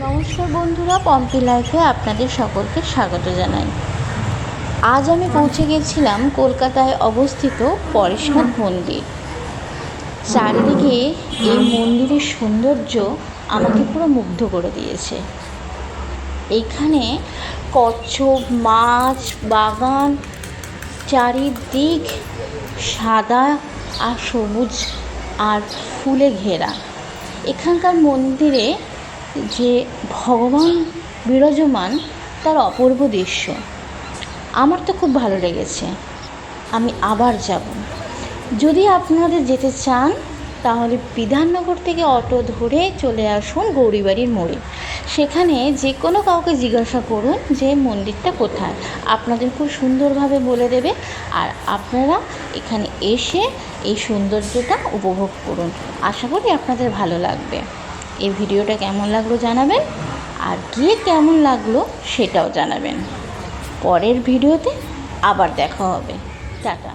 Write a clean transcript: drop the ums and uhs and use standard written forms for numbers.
নমস্কার বন্ধুরা, পম্পি লাইফে আপনাদের সকলকে স্বাগত জানাই। আজ আমি পৌঁছে গেছিলাম কলকাতায় অবস্থিত পরেশনাথ মন্দির। চারিদিকে এই মন্দিরের সৌন্দর্য আমাকে পুরো মুগ্ধ করে দিয়েছে। এখানে কচ্ছপ, মাছ বাগান, চারিদিক সাদা আর সবুজ আর ফুলে ঘেরা। এখানকার মন্দিরে যে ভগবান বিরাজমান তার অপূর্ব দৃশ্য আমার তো খুব ভালো লেগেছে। আমি আবার যাব। যদি আপনাদের যেতে চান তাহলে বিধাননগর থেকে অটো ধরে চলে আসুন গৌরীবাড়ির মোড়ে। সেখানে যে কোনো কাউকে জিজ্ঞাসা করুন যে মন্দিরটা কোথায়, আপনাদের খুব সুন্দরভাবে বলে দেবে। আর আপনারা এখানে এসে এই সৌন্দর্যটা উপভোগ করুন। আশা করি আপনাদের ভালো লাগবে। এই ভিডিওটা কেমন লাগলো জানাবেন, আর গিয়ে কেমন লাগলো সেটাও জানাবেন। পরের ভিডিওতে আবার দেখা হবে। টাটা।